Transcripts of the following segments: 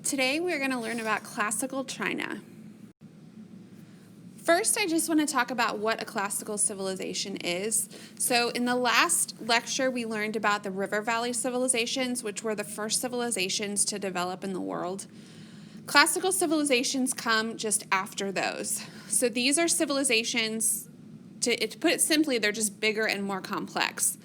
Today we're going to learn about classical China. First, I just want to talk about what a classical civilization is. So in the last lecture, we learned about the River Valley civilizations, which were the first civilizations to develop in the world. Classical civilizations come just after those. So these are civilizations, to put it simply, they're just bigger and more complex.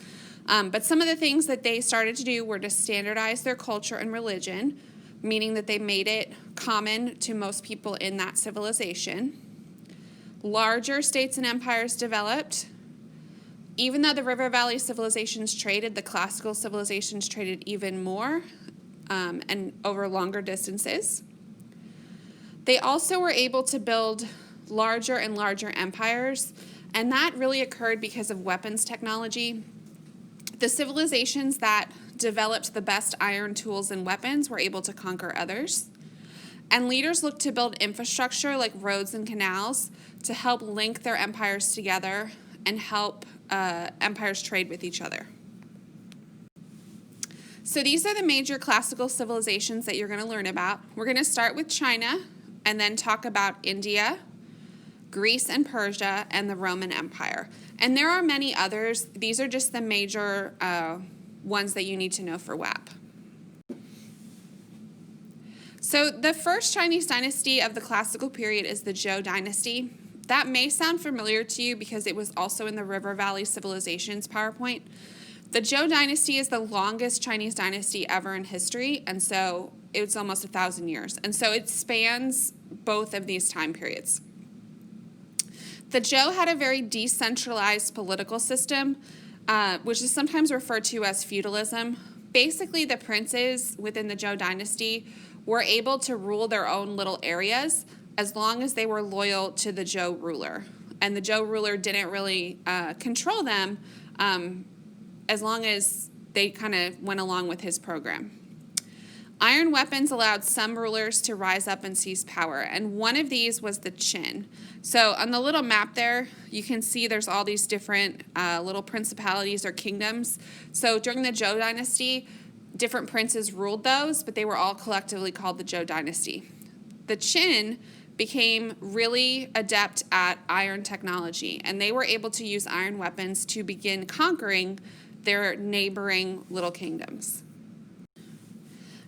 But some of the things that they started to do were to standardize their culture and religion, meaning that they made it common to most people in that civilization. Larger states and empires developed. Even though the River Valley civilizations traded, the classical civilizations traded even more and over longer distances. They also were able to build larger and larger empires, and that really occurred because of weapons technology. The civilizations that developed the best iron tools and weapons were able to conquer others. And leaders looked to build infrastructure like roads and canals to help link their empires together and help empires trade with each other. So these are the major classical civilizations that you're going to learn about. We're going to start with China and then talk about India, Greece and Persia, and the Roman Empire. And there are many others. These are just the major ones that you need to know for WAP. So the first Chinese dynasty of the classical period is the Zhou dynasty. That may sound familiar to you because it was also in the River Valley Civilizations PowerPoint. The Zhou dynasty is the longest Chinese dynasty ever in history, and so it's almost 1,000 years. And so it spans both of these time periods. The Zhou had a very decentralized political system, which is sometimes referred to as feudalism. Basically, the princes within the Zhou dynasty were able to rule their own little areas as long as they were loyal to the Zhou ruler. And the Zhou ruler didn't really control them as long as they kind of went along with his program. Iron weapons allowed some rulers to rise up and seize power, and one of these was the Qin. So on the little map there, you can see there's all these different little principalities or kingdoms. So during the Zhou dynasty, different princes ruled those, but they were all collectively called the Zhou dynasty. The Qin became really adept at iron technology, and they were able to use iron weapons to begin conquering their neighboring little kingdoms.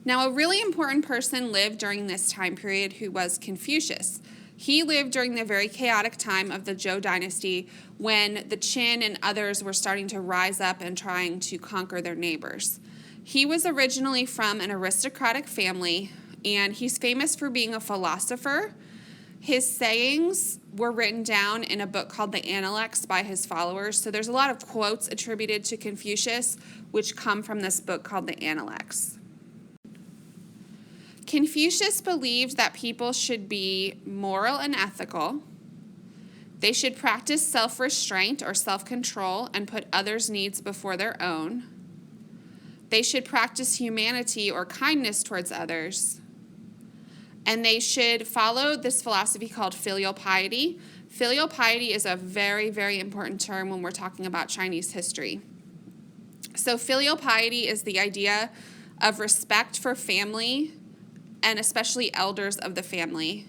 Now, a really important person lived during this time period who was Confucius. He lived during the very chaotic time of the Zhou dynasty when the Qin and others were starting to rise up and trying to conquer their neighbors. He was originally from an aristocratic family, and he's famous for being a philosopher. His sayings were written down in a book called the Analects by his followers. So there's a lot of quotes attributed to Confucius, which come from this book called the Analects. Confucius believed that people should be moral and ethical. They should practice self-restraint or self-control and put others' needs before their own. They should practice humanity or kindness towards others. And they should follow this philosophy called filial piety. Filial piety is a very, very important term when we're talking about Chinese history. So filial piety is the idea of respect for family and especially elders of the family.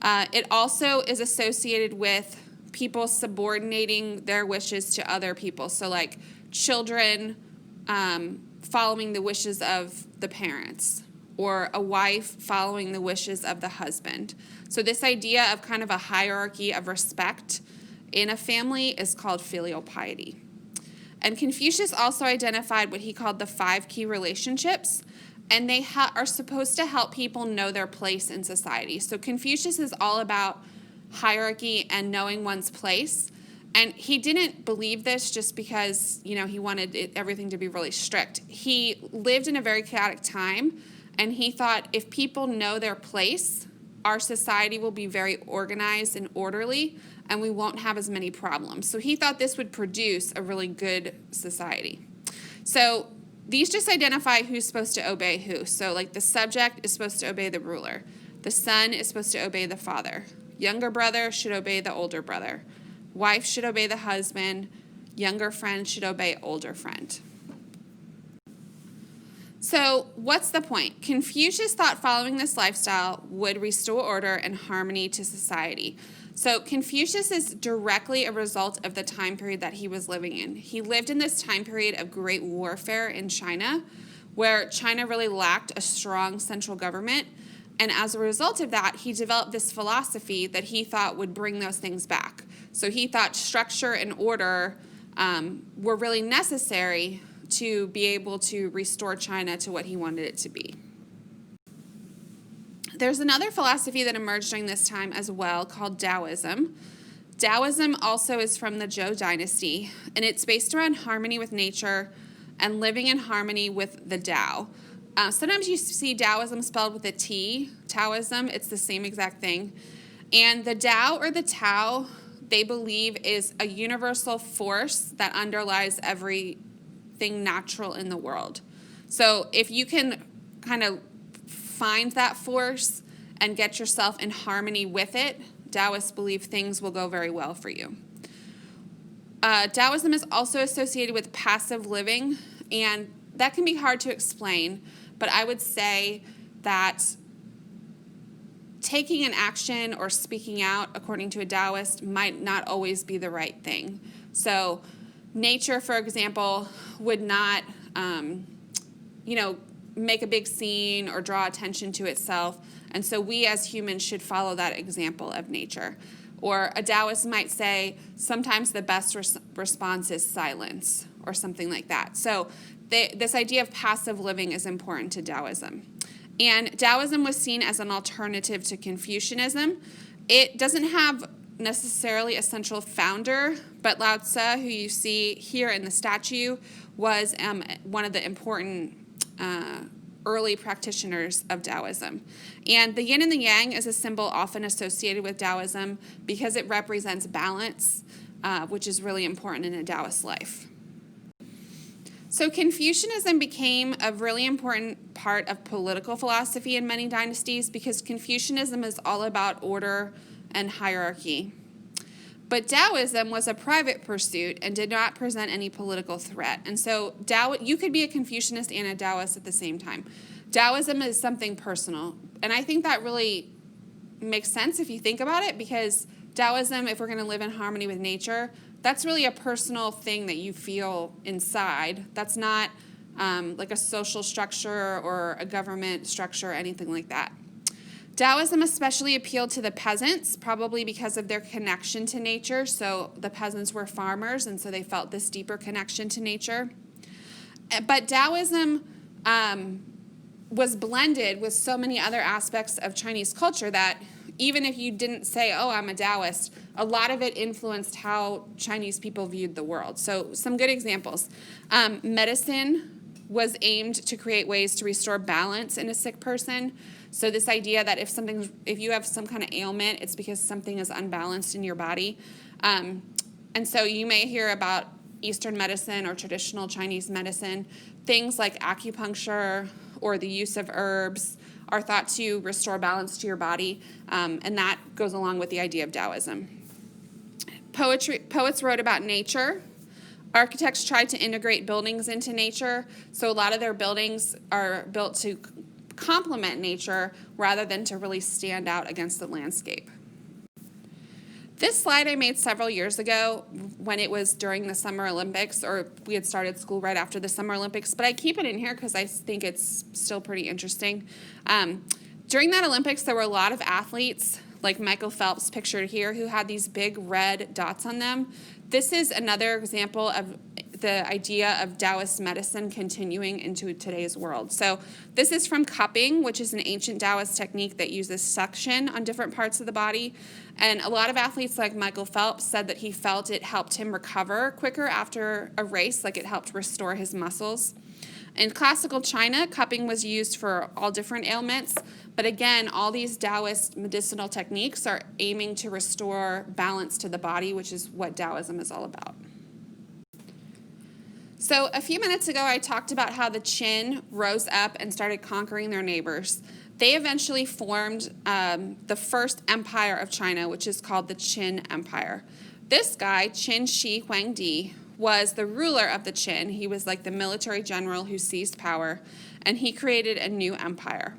It also is associated with people subordinating their wishes to other people. So like children following the wishes of the parents, or a wife following the wishes of the husband. So this idea of kind of a hierarchy of respect in a family is called filial piety. And Confucius also identified what he called the 5 key relationships, and they are supposed to help people know their place in society. So Confucius is all about hierarchy and knowing one's place. And he didn't believe this just because, he wanted everything to be really strict. He lived in a very chaotic time, and he thought if people know their place, our society will be very organized and orderly, and we won't have as many problems. So he thought this would produce a really good society. So these just identify who's supposed to obey who. So like the subject is supposed to obey the ruler. The son is supposed to obey the father. Younger brother should obey the older brother. Wife should obey the husband. Younger friend should obey older friend. So what's the point? Confucius thought following this lifestyle would restore order and harmony to society. So Confucius is directly a result of the time period that he was living in. He lived in this time period of great warfare in China, where China really lacked a strong central government. And as a result of that, he developed this philosophy that he thought would bring those things back. So he thought structure and order were really necessary to be able to restore China to what he wanted it to be. There's another philosophy that emerged during this time as well called Taoism. Taoism also is from the Zhou dynasty, and it's based around harmony with nature and living in harmony with the Tao. Sometimes you see Taoism spelled with a T, Taoism, it's the same exact thing. And the Tao or the Tao, they believe, is a universal force that underlies everything natural in the world. So if you can kind of find that force and get yourself in harmony with it, Taoists believe things will go very well for you. Taoism is also associated with passive living, and that can be hard to explain, but I would say that taking an action or speaking out, according to a Taoist, might not always be the right thing. So nature, for example, would not, make a big scene or draw attention to itself, and so we as humans should follow that example of nature. Or a Taoist might say, sometimes the best response is silence, or something like that. So this idea of passive living is important to Taoism. And Taoism was seen as an alternative to Confucianism. It doesn't have necessarily a central founder, but Lao Tzu, who you see here in the statue, was one of the important early practitioners of Taoism. And the yin and the yang is a symbol often associated with Taoism because it represents balance, which is really important in a Taoist life. So Confucianism became a really important part of political philosophy in many dynasties because Confucianism is all about order and hierarchy. But Taoism was a private pursuit and did not present any political threat. And so you could be a Confucianist and a Taoist at the same time. Taoism is something personal. And I think that really makes sense if you think about it, because Taoism, if we're going to live in harmony with nature, that's really a personal thing that you feel inside. That's not like a social structure or a government structure or anything like that. Taoism especially appealed to the peasants, probably because of their connection to nature. So the peasants were farmers, and so they felt this deeper connection to nature. But Taoism was blended with so many other aspects of Chinese culture that even if you didn't say, oh, I'm a Taoist, a lot of it influenced how Chinese people viewed the world. So some good examples. Medicine was aimed to create ways to restore balance in a sick person. So this idea that if you have some kind of ailment, it's because something is unbalanced in your body. And so you may hear about Eastern medicine or traditional Chinese medicine. Things like acupuncture or the use of herbs are thought to restore balance to your body, and that goes along with the idea of Taoism. Poets wrote about nature. Architects tried to integrate buildings into nature, so a lot of their buildings are built to complement nature rather than to really stand out against the landscape. This slide I made several years ago when it was during the Summer Olympics, or we had started school right after the Summer Olympics, but I keep it in here because I think it's still pretty interesting. During that Olympics, there were a lot of athletes, like Michael Phelps pictured here, who had these big red dots on them. This is another example of the idea of Taoist medicine continuing into today's world. So this is from cupping, which is an ancient Taoist technique that uses suction on different parts of the body. And a lot of athletes like Michael Phelps said that he felt it helped him recover quicker after a race, like it helped restore his muscles. In classical China, cupping was used for all different ailments, but again, all these Taoist medicinal techniques are aiming to restore balance to the body, which is what Taoism is all about. So a few minutes ago, I talked about how the Qin rose up and started conquering their neighbors. They eventually formed the first empire of China, which is called the Qin Empire. This guy, Qin Shi Huangdi, was the ruler of the Qin. He was like the military general who seized power. and he created a new empire.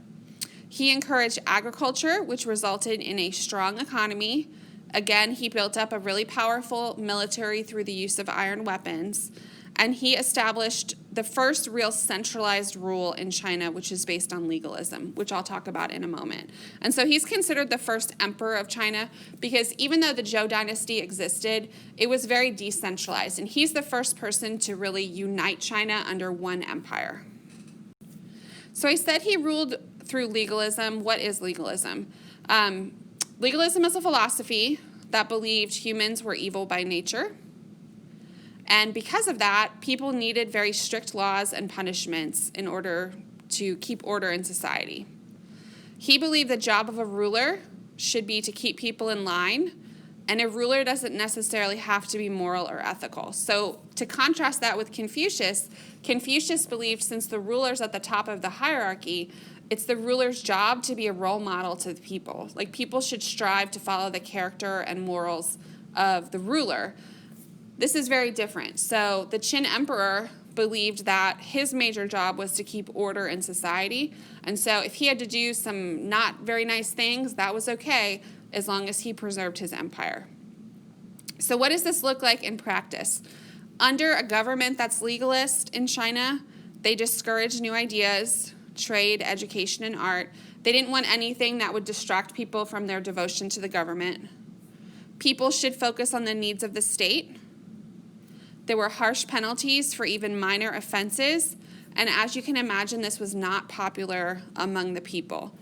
He encouraged agriculture, which resulted in a strong economy. Again, he built up a really powerful military through the use of iron weapons, and he established the first real centralized rule in China, which is based on legalism, which I'll talk about in a moment. And so he's considered the first emperor of China because even though the Zhou dynasty existed, it was very decentralized, and he's the first person to really unite China under one empire. So I said he ruled through legalism. What is legalism? Legalism is a philosophy that believed humans were evil by nature. And because of that, people needed very strict laws and punishments in order to keep order in society. He believed the job of a ruler should be to keep people in line, and a ruler doesn't necessarily have to be moral or ethical. So to contrast that with Confucius, Confucius believed since the ruler's at the top of the hierarchy, it's the ruler's job to be a role model to the people. Like, people should strive to follow the character and morals of the ruler. This is very different. So the Qin emperor believed that his major job was to keep order in society. And so if he had to do some not very nice things, that was okay as long as he preserved his empire. So what does this look like in practice? Under a government that's legalist in China, they discourage new ideas, trade, education, and art. They didn't want anything that would distract people from their devotion to the government. People should focus on the needs of the state. There were harsh penalties for even minor offenses, and as you can imagine, this was not popular among the people.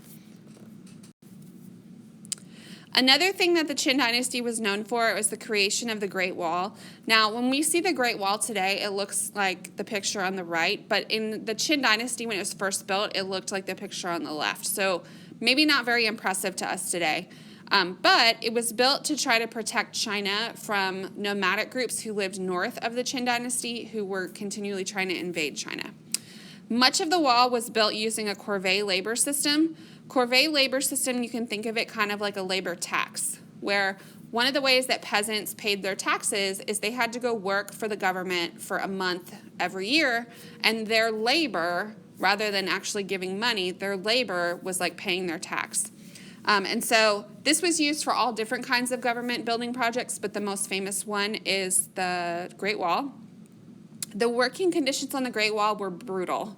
Another thing that the Qin dynasty was known for was the creation of the Great Wall. Now, when we see the Great Wall today, it looks like the picture on the right, but in the Qin dynasty, when it was first built, it looked like the picture on the left. So maybe not very impressive to us today. But it was built to try to protect China from nomadic groups who lived north of the Qin dynasty who were continually trying to invade China. Much of the wall was built using a corvée labor system. Corvée labor system, you can think of it kind of like a labor tax, where one of the ways that peasants paid their taxes is they had to go work for the government for a month every year, and their labor, rather than actually giving money, their labor was like paying their tax. And so this was used for all different kinds of government building projects, but the most famous one is the Great Wall. The working conditions on the Great Wall were brutal.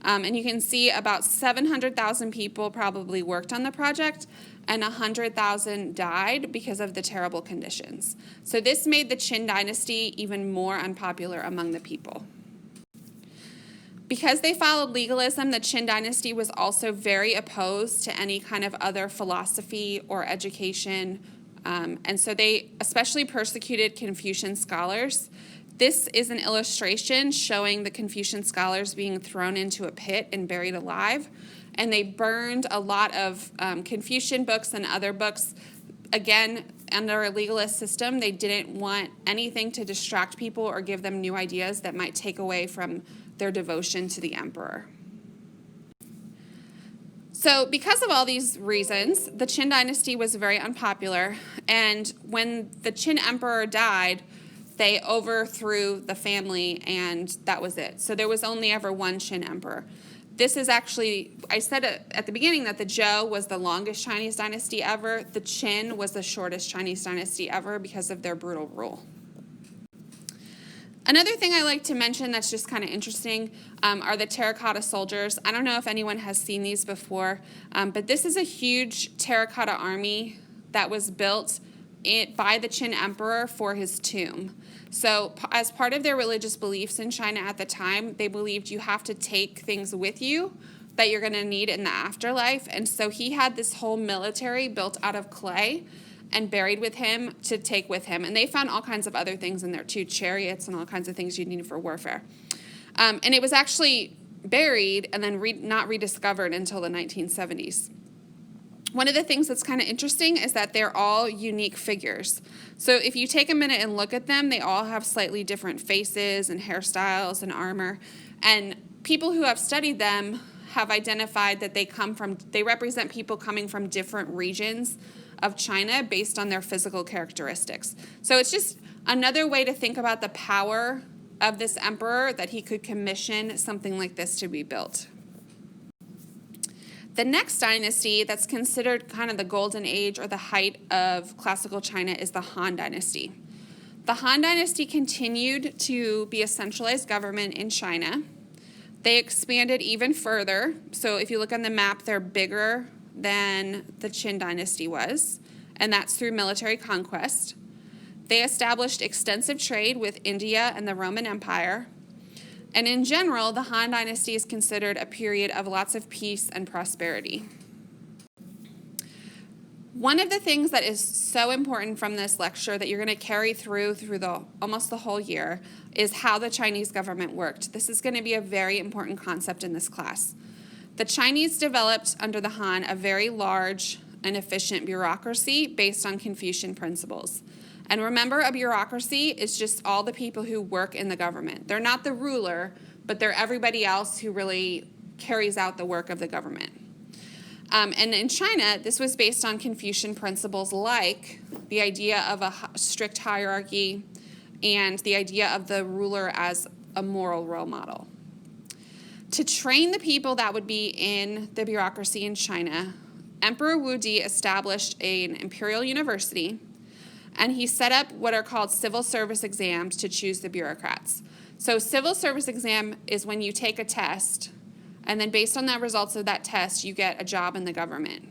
And you can see about 700,000 people probably worked on the project, and 100,000 died because of the terrible conditions. So this made the Qin dynasty even more unpopular among the people. Because they followed legalism, the Qin dynasty was also very opposed to any kind of other philosophy or education, and so they especially persecuted Confucian scholars. This is an illustration showing the Confucian scholars being thrown into a pit and buried alive, and they burned a lot of Confucian books and other books. Again, under a legalist system, they didn't want anything to distract people or give them new ideas that might take away from their devotion to the emperor. So because of all these reasons, the Qin dynasty was very unpopular, and when the Qin emperor died, they overthrew the family, and that was it. So there was only ever one Qin emperor. This is actually, I said at the beginning that the Zhou was the longest Chinese dynasty ever. The Qin was the shortest Chinese dynasty ever because of their brutal rule. Another thing I like to mention that's just kind of interesting are the terracotta soldiers. I don't know if anyone has seen these before, but this is a huge terracotta army that was built by the Qin emperor for his tomb. So as part of their religious beliefs in China at the time, they believed you have to take things with you that you're going to need in the afterlife. And so he had this whole military built out of clay and buried with him to take with him. And they found all kinds of other things in there too, chariots and all kinds of things you need for warfare. And it was actually buried and then not rediscovered until the 1970s. One of the things that's kind of interesting is that they're all unique figures. So if you take a minute and look at them, they all have slightly different faces and hairstyles and armor. And people who have studied them have identified that they represent people coming from different regions of China based on their physical characteristics. So it's just another way to think about the power of this emperor, that he could commission something like this to be built. The next dynasty that's considered kind of the golden age or the height of classical China is the Han Dynasty. The Han Dynasty continued to be a centralized government in China. They expanded even further. So if you look on the map, they're bigger than the Qin Dynasty was, and that's through military conquest. They established extensive trade with India and the Roman Empire. And in general, the Han Dynasty is considered a period of lots of peace and prosperity. One of the things that is so important from this lecture that you're going to carry through almost the whole year is how the Chinese government worked. This is going to be a very important concept in this class. The Chinese developed under the Han a very large and efficient bureaucracy based on Confucian principles. And remember, a bureaucracy is just all the people who work in the government. They're not the ruler, but they're everybody else who really carries out the work of the government. And in China, this was based on Confucian principles like the idea of a strict hierarchy and the idea of the ruler as a moral role model. To train the people that would be in the bureaucracy in China, Emperor Wudi established an imperial university, and he set up what are called civil service exams to choose the bureaucrats. So civil service exam is when you take a test, and then based on the results of that test, you get a job in the government.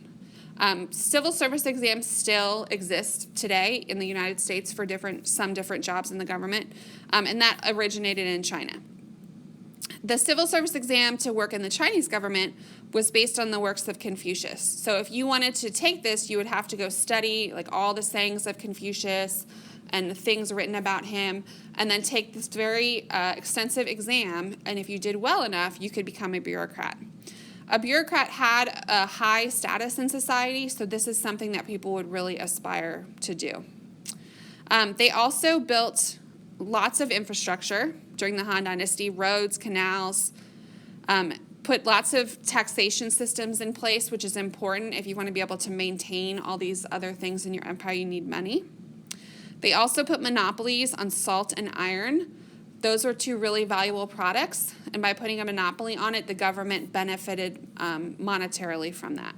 Civil service exams still exist today in the United States for some different jobs in the government, and that originated in China. The civil service exam to work in the Chinese government was based on the works of Confucius. So if you wanted to take this, you would have to go study like all the sayings of Confucius and the things written about him, and then take this very extensive exam, and if you did well enough, you could become a bureaucrat. A bureaucrat had a high status in society, so this is something that people would really aspire to do. They also built lots of infrastructure during the Han Dynasty, roads, canals, put lots of taxation systems in place, which is important. If you want to be able to maintain all these other things in your empire, you need money. They also put monopolies on salt and iron. Those were two really valuable products, and by putting a monopoly on it, the government benefited monetarily from that.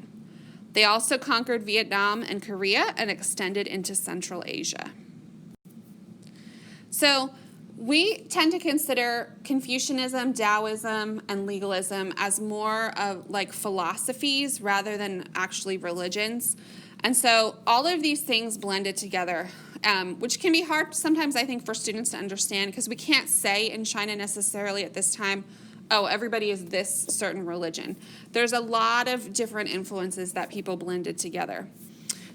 They also conquered Vietnam and Korea and extended into Central Asia. So we tend to consider Confucianism, Taoism, and legalism as more of like philosophies rather than actually religions. And so all of these things blended together, which can be hard sometimes, I think, for students to understand, because we can't say in China necessarily at this time, oh, everybody is this certain religion. There's a lot of different influences that people blended together.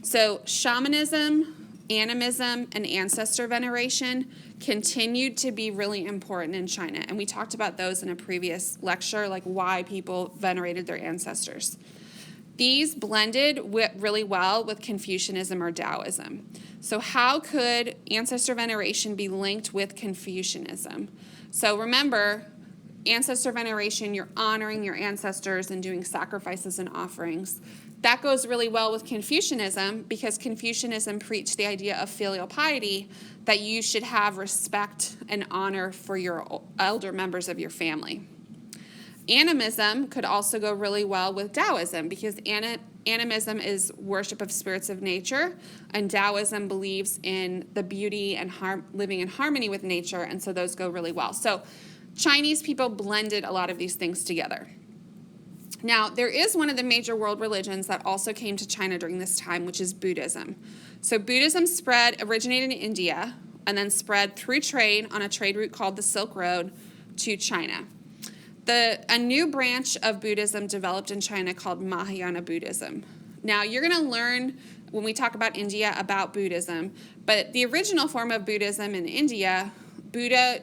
So shamanism, animism, and ancestor veneration continued to be really important in China. And we talked about those in a previous lecture, like why people venerated their ancestors. These blended really well with Confucianism or Taoism. So how could ancestor veneration be linked with Confucianism? So remember, ancestor veneration, you're honoring your ancestors and doing sacrifices and offerings. That goes really well with Confucianism because Confucianism preached the idea of filial piety, that you should have respect and honor for your elder members of your family. Animism could also go really well with Taoism because animism is worship of spirits of nature, and Taoism believes in the beauty and living in harmony with nature, and so those go really well. So Chinese people blended a lot of these things together. Now, there is one of the major world religions that also came to China during this time, which is Buddhism. So Buddhism originated in India, and then spread through trade on a trade route called the Silk Road to China. A new branch of Buddhism developed in China called Mahayana Buddhism. Now, you're going to learn when we talk about India about Buddhism, but the original form of Buddhism in India, Buddha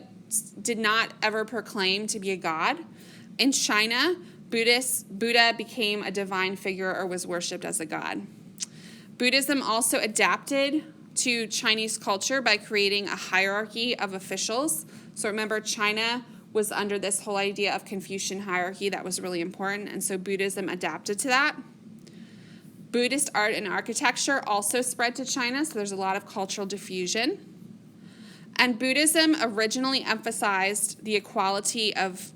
did not ever proclaim to be a god. In China, Buddha became a divine figure or was worshipped as a god. Buddhism also adapted to Chinese culture by creating a hierarchy of officials. So remember, China was under this whole idea of Confucian hierarchy that was really important, and so Buddhism adapted to that. Buddhist art and architecture also spread to China, so there's a lot of cultural diffusion. And Buddhism originally emphasized the equality of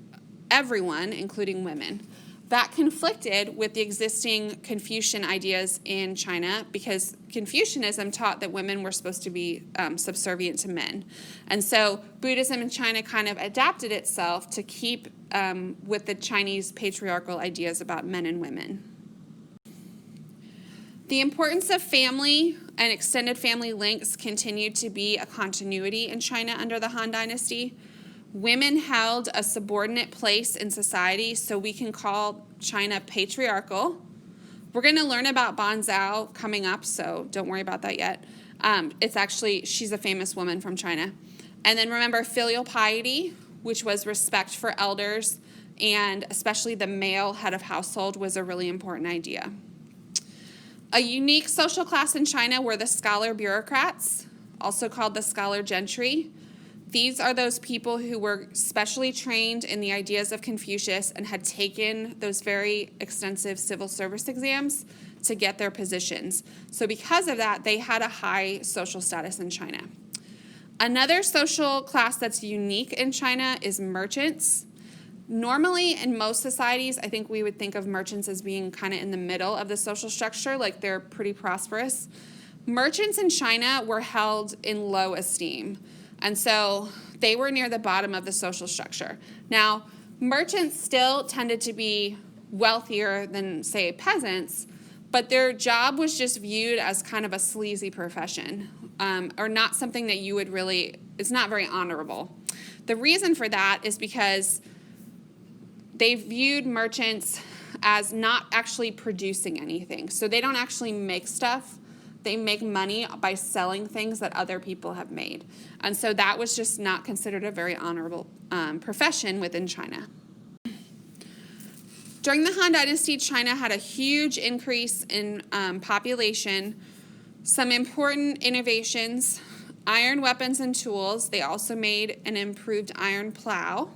everyone, including women. That conflicted with the existing Confucian ideas in China because Confucianism taught that women were supposed to be subservient to men. And so Buddhism in China kind of adapted itself to keep with the Chinese patriarchal ideas about men and women. The importance of family and extended family links continued to be a continuity in China under the Han Dynasty. Women held a subordinate place in society, so we can call China patriarchal. We're going to learn about Banzhao coming up, so don't worry about that yet. She's a famous woman from China. And then remember filial piety, which was respect for elders, and especially the male head of household was a really important idea. A unique social class in China were the scholar bureaucrats, also called the scholar gentry. These are those people who were specially trained in the ideas of Confucius and had taken those very extensive civil service exams to get their positions. So because of that, they had a high social status in China. Another social class that's unique in China is merchants. Normally, in most societies, I think we would think of merchants as being kind of in the middle of the social structure, like they're pretty prosperous. Merchants in China were held in low esteem. And so they were near the bottom of the social structure. Now, merchants still tended to be wealthier than, say, peasants, but their job was just viewed as kind of a sleazy profession, or not something that you would really, it's not very honorable. The reason for that is because they viewed merchants as not actually producing anything. So they don't actually make stuff. They make money by selling things that other people have made. And so that was just not considered a very honorable profession within China. During the Han Dynasty, China had a huge increase in population. Some important innovations: iron weapons and tools. They also made an improved iron plow.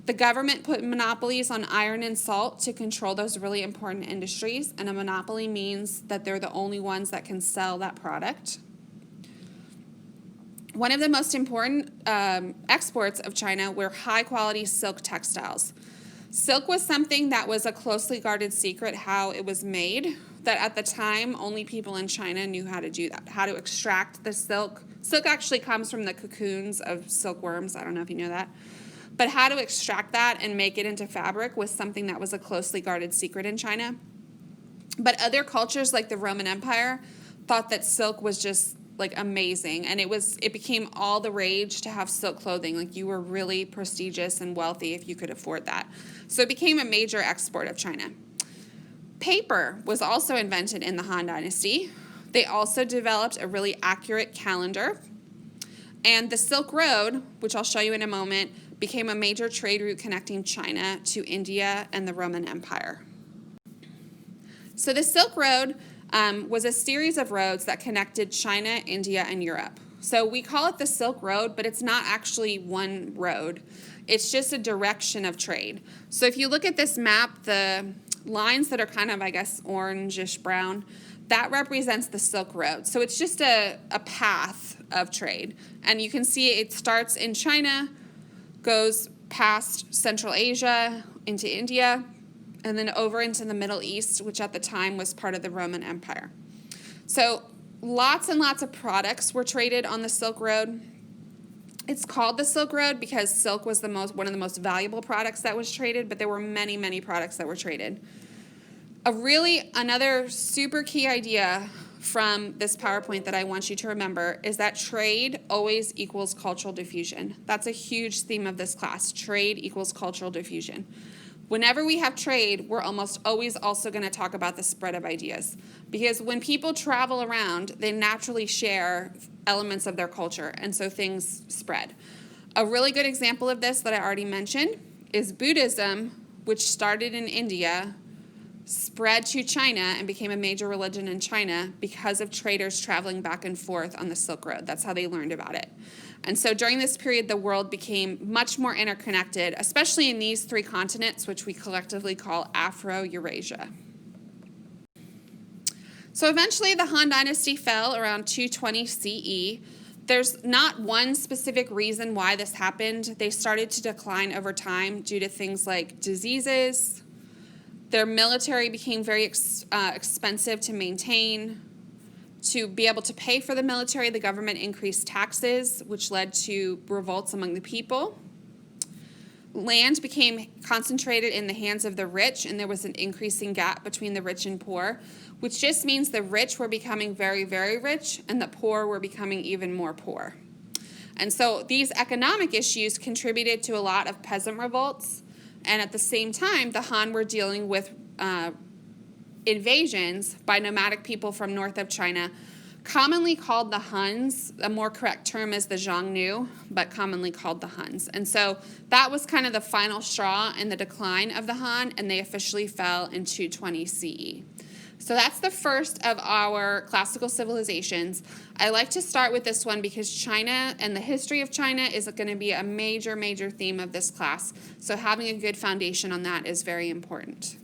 The government put monopolies on iron and salt to control those really important industries, and a monopoly means that they're the only ones that can sell that product. One of the most important exports of China were high-quality silk textiles. Silk was something that was a closely guarded secret how it was made, that at the time only people in China knew how to do that, how to extract the silk. Silk actually comes from the cocoons of silkworms. I don't know if you know that. But how to extract that and make it into fabric was something that was a closely guarded secret in China. But other cultures like the Roman Empire thought that silk was just like amazing, and it became all the rage to have silk clothing. Like you were really prestigious and wealthy if you could afford that. So it became a major export of China. Paper was also invented in the Han Dynasty. They also developed a really accurate calendar. And the Silk Road, which I'll show you in a moment, became a major trade route connecting China to India and the Roman Empire. So the Silk Road was a series of roads that connected China, India, and Europe. So we call it the Silk Road, but it's not actually one road. It's just a direction of trade. So if you look at this map, the lines that are kind of, I guess, orangish brown, that represents the Silk Road. So it's just a path of trade. And you can see it starts in China, goes past Central Asia into India, and then over into the Middle East, which at the time was part of the Roman Empire. So lots and lots of products were traded on the Silk Road. It's called the Silk Road because silk was one of the most valuable products that was traded, but there were many, many products that were traded. Another super key idea from this PowerPoint that I want you to remember is that trade always equals cultural diffusion. That's a huge theme of this class. Trade equals cultural diffusion. Whenever we have trade, we're almost always also going to talk about the spread of ideas. Because when people travel around, they naturally share elements of their culture, and so things spread. A really good example of this that I already mentioned is Buddhism, which started in India, spread to China and became a major religion in China because of traders traveling back and forth on the Silk Road. That's how they learned about it. And so during this period, the world became much more interconnected, especially in these three continents, which we collectively call Afro-Eurasia. So eventually the Han Dynasty fell around 220 CE. There's not one specific reason why this happened. They started to decline over time due to things like diseases. Their military became very expensive to maintain. To be able to pay for the military, the government increased taxes, which led to revolts among the people. Land became concentrated in the hands of the rich, and there was an increasing gap between the rich and poor, which just means the rich were becoming very, very rich, and the poor were becoming even more poor. And so these economic issues contributed to a lot of peasant revolts, and at the same time, the Han were dealing with invasions by nomadic people from north of China, commonly called the Huns. A more correct term is the Xiongnu, but commonly called the Huns. And so that was kind of the final straw in the decline of the Han, and they officially fell in 220 CE. So that's the first of our classical civilizations. I like to start with this one because China and the history of China is going to be a major, major theme of this class. So having a good foundation on that is very important.